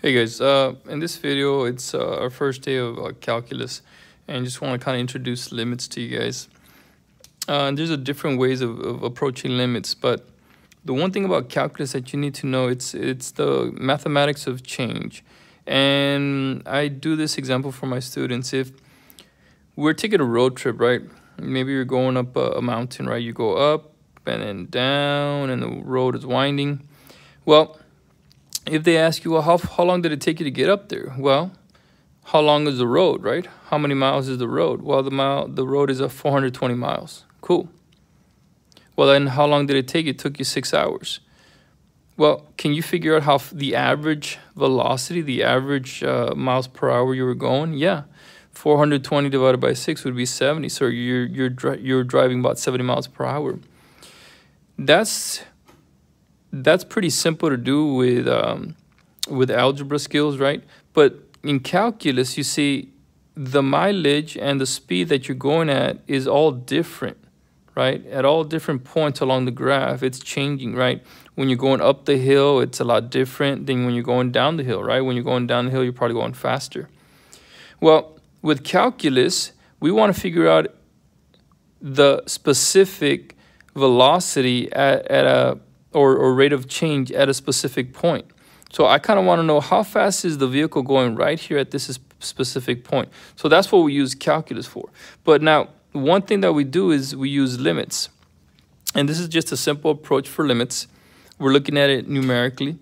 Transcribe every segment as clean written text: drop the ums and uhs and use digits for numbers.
Hey guys, in this video, it's our first day of calculus, and just want to kind of introduce limits to you guys. And there's different ways of approaching limits, but the one thing about calculus that you need to know, it's the mathematics of change. And I do this example for my students. If we're taking a road trip, right? Maybe you're going up a mountain, right? You go up and then down, and the road is winding. Well, if they ask you, well, how long did it take you to get up there? Well, how long is the road, right? How many miles is the road? Well, the road is 420 miles. Cool. Well, then how long did it take? It took you 6 hours. Well, can you figure out how the average velocity, the average miles per hour you were going? Yeah, 420 divided by 6 would be 70. So you're driving about 70 miles per hour. That's pretty simple to do with algebra skills, right? But in calculus, you see the mileage and the speed that you're going at is all different, right? At all different points along the graph, it's changing, right? When you're going up the hill, it's a lot different than when you're going down the hill, right? When you're going down the hill, you're probably going faster. Well, with calculus, we want to figure out the specific velocity or rate of change at a specific point. So I kind of want to know how fast is the vehicle going right here at this specific point. So that's what we use calculus for. But now, one thing that we do is we use limits. And this is just a simple approach for limits. We're looking at it numerically.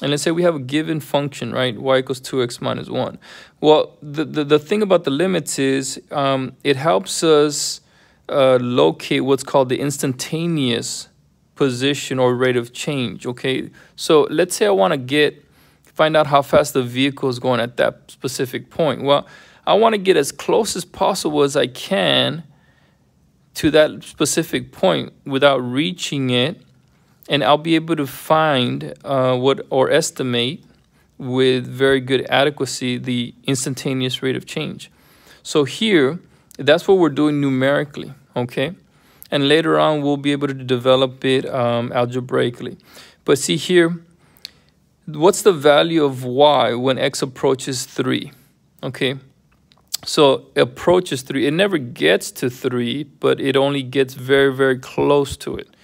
And let's say we have a given function, right? Y equals 2x minus 1. Well, the thing about the limits is it helps us locate what's called the instantaneous position or rate of change. Okay, so let's say I want to find out how fast the vehicle is going at that specific point. Well, I want to get as close as possible as I can to that specific point without reaching it, and I'll be able to find or estimate with very good adequacy the instantaneous rate of change. So here, that's what we're doing numerically. Okay. And later on, we'll be able to develop it algebraically. But see here, what's the value of y when x approaches 3? Okay, so it approaches 3. It never gets to 3, but it only gets very, very close to it.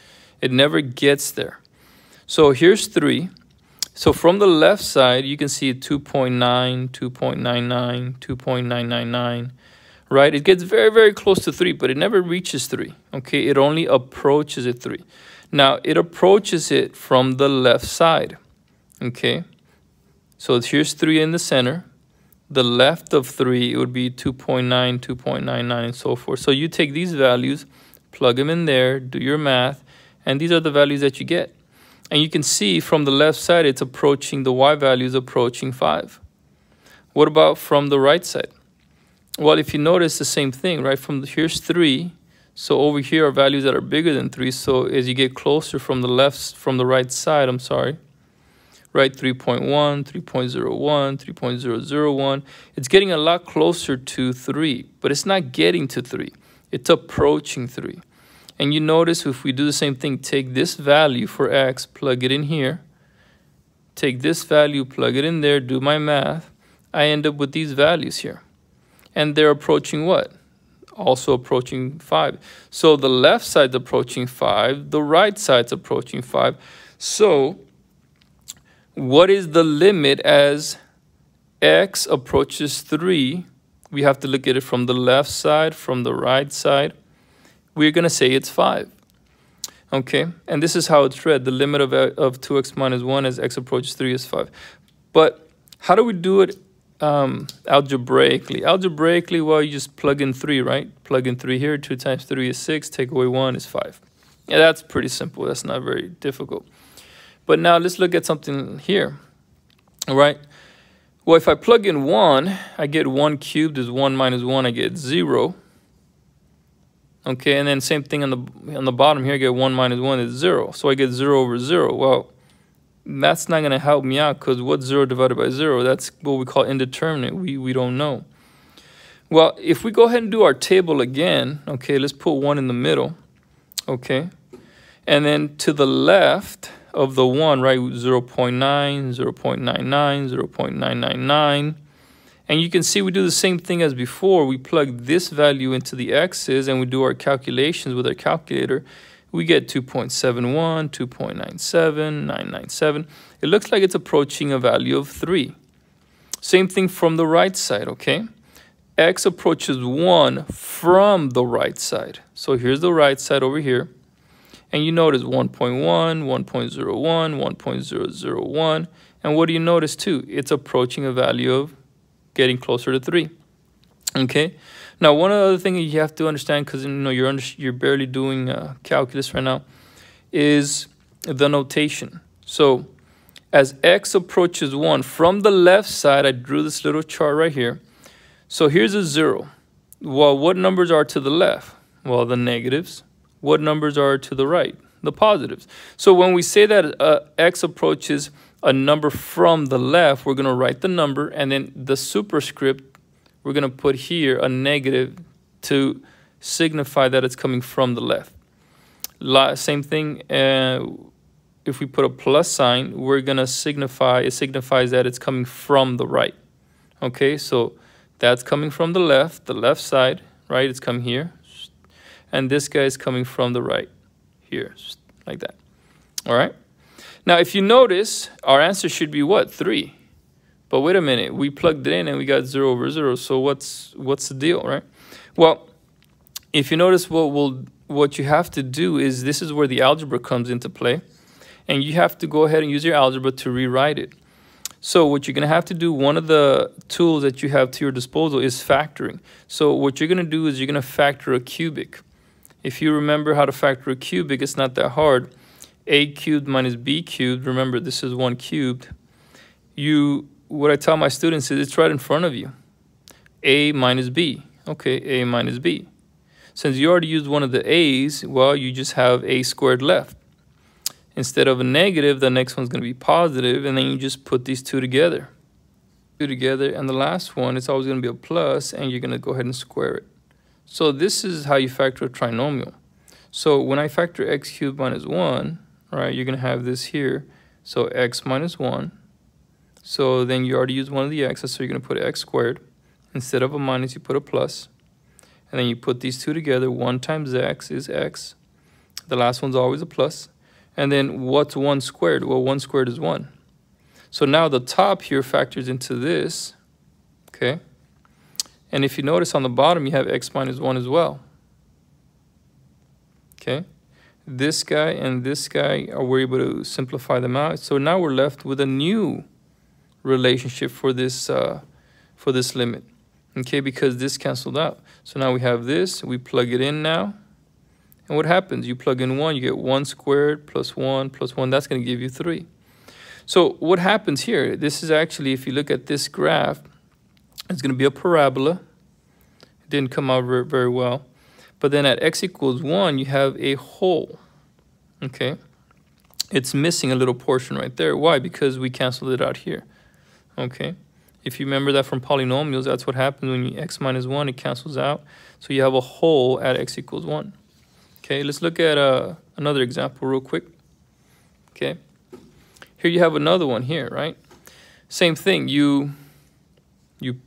It never gets there. So here's 3. So from the left side, you can see 2.9, 2.99, 2.999. Right, it gets very, very close to 3, but it never reaches 3. Okay, it only approaches it 3. Now, it approaches it from the left side. Okay, so here's 3 in the center. The left of 3, it would be 2.9, 2.99, and so forth. So you take these values, plug them in there, do your math, and these are the values that you get. And you can see from the left side, it's approaching, the y value is approaching 5. What about from the right side? Well, if you notice the same thing, right? Here's 3. So over here are values that are bigger than 3. So as you get closer from the right side, right? 3.1, 3.01, 3.001. It's getting a lot closer to 3, but it's not getting to 3. It's approaching 3. And you notice if we do the same thing, take this value for x, plug it in here. Take this value, plug it in there, do my math. I end up with these values here. And they're approaching what? Also approaching 5. So the left side's approaching 5. The right side's approaching 5. So what is the limit as x approaches 3? We have to look at it from the left side, from the right side. We're going to say it's 5. Okay? And this is how it's read. The limit of 2x minus 1 as x approaches 3 is 5. But how do we do it algebraically? Algebraically, well, you just plug in 3, right? Plug in 3 here. 2 times 3 is 6. Take away 1 is 5. Yeah, that's pretty simple. That's not very difficult. But now let's look at something here. All right. Well, if I plug in 1, I get 1 cubed is 1 minus 1. I get 0. Okay, and then same thing on the bottom here. I get 1 minus 1 is 0. So I get 0 over 0. Well, that's not going to help me out because what's 0 divided by 0? That's what we call indeterminate. We don't know. Well, if we go ahead and do our table again, okay, let's put 1 in the middle, okay? And then to the left, of the 1, right? 0.9, 0.99, 0.999. And you can see we do the same thing as before. We plug this value into the x's and we do our calculations with our calculator. We get 2.71, 2.97, 997. It looks like it's approaching a value of 3. Same thing from the right side, okay? X approaches 1 from the right side. So here's the right side over here. And you notice 1.1, 1.01, 1.001. And what do you notice too? It's approaching a value of getting closer to 3. Okay. Now, one other thing you have to understand, because you're barely doing calculus right now, is the notation. So as x approaches 1 from the left side, I drew this little chart right here. So here's a 0. Well, what numbers are to the left? Well, the negatives. What numbers are to the right? The positives. So when we say that x approaches a number from the left, we're going to write the number, and then the superscript, we're going to put here a negative to signify that it's coming from the left. Same thing, if we put a plus sign, we're going to signify, it signifies that it's coming from the right. Okay, so that's coming from the left side, right? It's coming here. And this guy is coming from the right here, like that. All right. Now, if you notice, our answer should be what? 3. But wait a minute. We plugged it in and we got 0 over 0. So what's the deal, right? Well, if you notice, what you have to do is, this is where the algebra comes into play. And you have to go ahead and use your algebra to rewrite it. So what you're going to have to do, one of the tools that you have to your disposal is factoring. So what you're going to do is you're going to factor a cubic. If you remember how to factor a cubic, it's not that hard. A cubed minus b cubed, remember this is 1 cubed. What I tell my students is it's right in front of you. A minus b. Okay, a minus b. Since you already used one of the a's, well, you just have a squared left. Instead of a negative, the next one's going to be positive, and then you just put these two together. And the last one, it's always going to be a plus, and you're going to go ahead and square it. So this is how you factor a trinomial. So when I factor x cubed minus 1, right, you're going to have this here. So x minus 1. So then you already used one of the x's, so you're going to put x squared. Instead of a minus, you put a plus. And then you put these two together. 1 times x is x. The last one's always a plus. And then what's 1 squared? Well, 1 squared is 1. So now the top here factors into this. Okay. And if you notice on the bottom, you have x minus 1 as well. Okay. This guy and this guy, we're able to simplify them out. So now we're left with a new relationship for this limit. Okay, because this canceled out. So now we have this. We plug it in now. And what happens? You plug in 1, you get 1 squared plus 1 plus 1. That's going to give you 3. So what happens here? This is actually, if you look at this graph, it's going to be a parabola. It didn't come out very well. But then at x equals 1, you have a hole. Okay? It's missing a little portion right there. Why? Because we canceled it out here. Okay? If you remember that from polynomials, that's what happens when you x minus 1, it cancels out. So you have a hole at x equals 1. Okay, let's look at another example real quick. Okay, here you have another one here, right? Same thing. You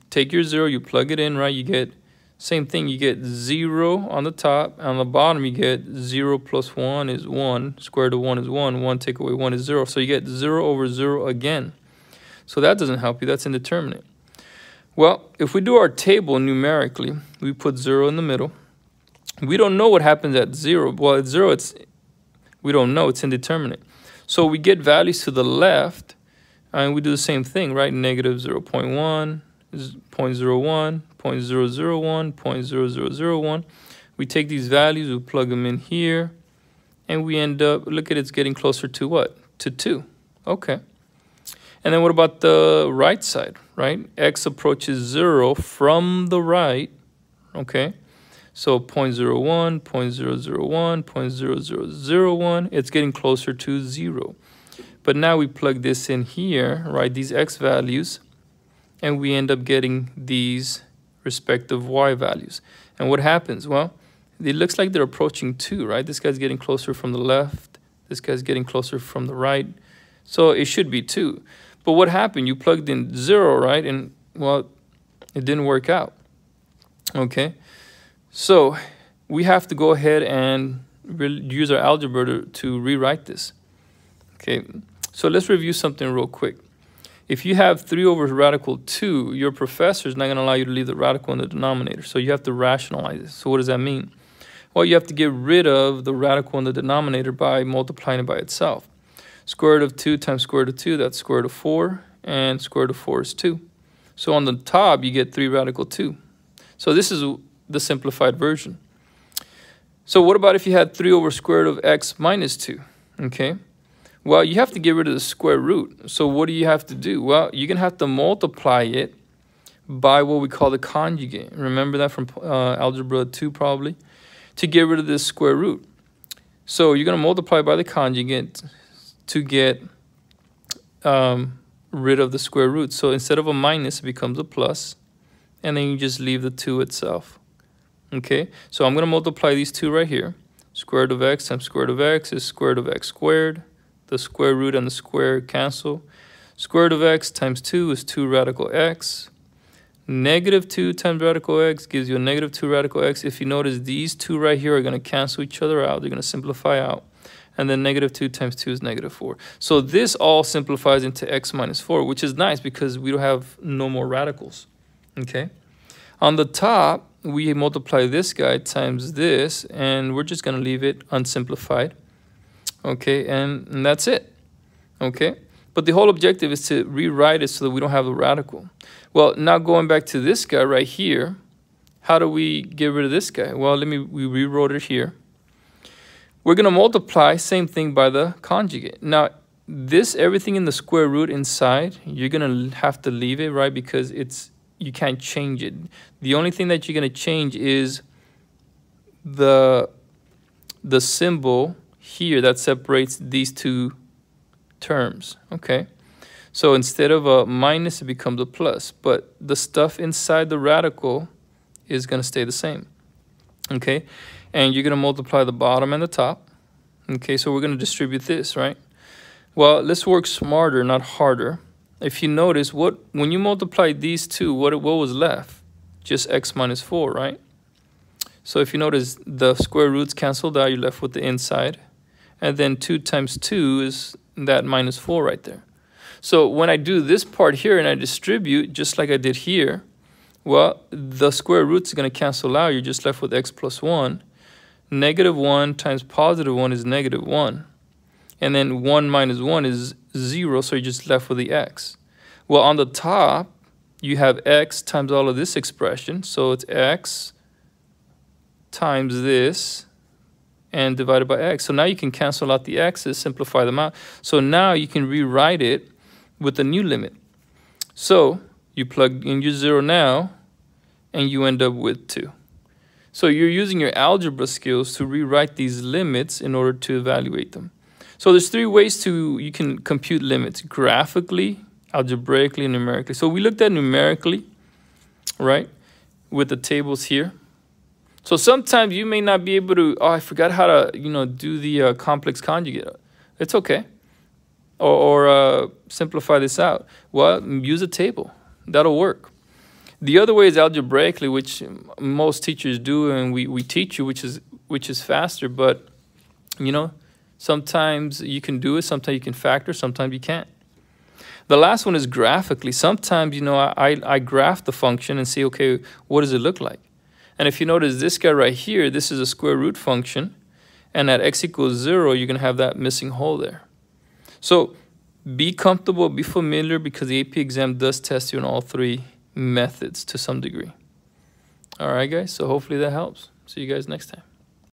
take your 0, you plug it in, right? You get same thing. You get 0 on the top. On the bottom, you get 0 plus 1 is 1. Square root of 1 is 1. 1 take away 1 is 0. So you get 0 over 0 again. So that doesn't help you. That's indeterminate. Well, if we do our table numerically, we put 0 in the middle. We don't know what happens at 0. Well, at 0, we don't know. It's indeterminate. So we get values to the left, and we do the same thing, right? Negative 0.1, 0.01, 0.001, 0.0001. We take these values, we plug them in here, and we end up, look at it's getting closer to what? To 2. Okay. And then what about the right side, right? X approaches 0 from the right, okay? So 0.01, 0.001, 0.0001, it's getting closer to 0. But now we plug this in here, right, these x values, and we end up getting these respective y values. And what happens? Well, it looks like they're approaching 2, right? This guy's getting closer from the left. This guy's getting closer from the right. So it should be 2. But what happened? You plugged in 0, right? And, well, it didn't work out. Okay? So we have to go ahead and use our algebra to rewrite this. Okay? So let's review something real quick. If you have 3 over radical 2, your professor is not going to allow you to leave the radical in the denominator. So you have to rationalize it. So what does that mean? Well, you have to get rid of the radical in the denominator by multiplying it by itself. Square root of 2 times square root of 2, that's square root of 4, and square root of 4 is 2. So on the top, you get 3 radical 2. So this is the simplified version. So what about if you had 3 over square root of x minus 2? Okay. Well, you have to get rid of the square root. So what do you have to do? Well, you're going to have to multiply it by what we call the conjugate. Remember that from Algebra 2 probably? To get rid of this square root. So you're going to multiply by the conjugate to get rid of the square root. So instead of a minus, it becomes a plus. And then you just leave the 2 itself. Okay? So I'm going to multiply these 2 right here. Square root of x times square root of x is square root of x squared. The square root and the square cancel. Square root of x times 2 is 2 radical x. Negative 2 times radical x gives you a negative 2 radical x. If you notice, these 2 right here are going to cancel each other out. They're going to simplify out. And then negative 2 times 2 is negative 4. So this all simplifies into x minus 4, which is nice because we don't have no more radicals. Okay? On the top, we multiply this guy times this, and we're just going to leave it unsimplified. Okay, and that's it. Okay, but the whole objective is to rewrite it so that we don't have a radical. Well, now going back to this guy right here, how do we get rid of this guy? Well, we rewrote it here. We're going to multiply, same thing, by the conjugate. Now, everything in the square root inside, you're going to have to leave it, right? Because you can't change it. The only thing that you're going to change is the symbol here that separates these 2 terms. Okay, so instead of a minus, it becomes a plus, but the stuff inside the radical is going to stay the same. Okay, and you're going to multiply the bottom and the top. Okay, so we're going to distribute this, right? Well, let's work smarter, not harder. If you notice, when you multiply these 2, what was left? Just x minus 4, right? So if you notice, the square roots canceled out, you're left with the inside. And then 2 times 2 is that minus 4 right there. So when I do this part here and I distribute, just like I did here, well, the square roots are going to cancel out. You're just left with x plus 1. Negative 1 times positive 1 is negative 1. And then 1 minus 1 is 0, so you're just left with the x. Well, on the top, you have x times all of this expression. So it's x times this and divided by x. So now you can cancel out the x's, simplify them out. So now you can rewrite it with a new limit. So you plug in your 0 now, and you end up with 2. So you're using your algebra skills to rewrite these limits in order to evaluate them. So there's 3 ways you can compute limits: graphically, algebraically, and numerically. So we looked at numerically, right, with the tables here. So sometimes you may not be able to, I forgot how to, do the complex conjugate. It's okay. Or simplify this out. Well, use a table. That'll work. The other way is algebraically, which most teachers do, and we teach you, which is faster. But, sometimes you can do it, sometimes you can factor, sometimes you can't. The last one is graphically. Sometimes, I graph the function and say, okay, what does it look like? And if you notice this guy right here, this is a square root function. And at x equals 0, you're going to have that missing hole there. So be comfortable, be familiar, because the AP exam does test you in all 3 methods to some degree. All right, guys. So hopefully that helps. See you guys next time.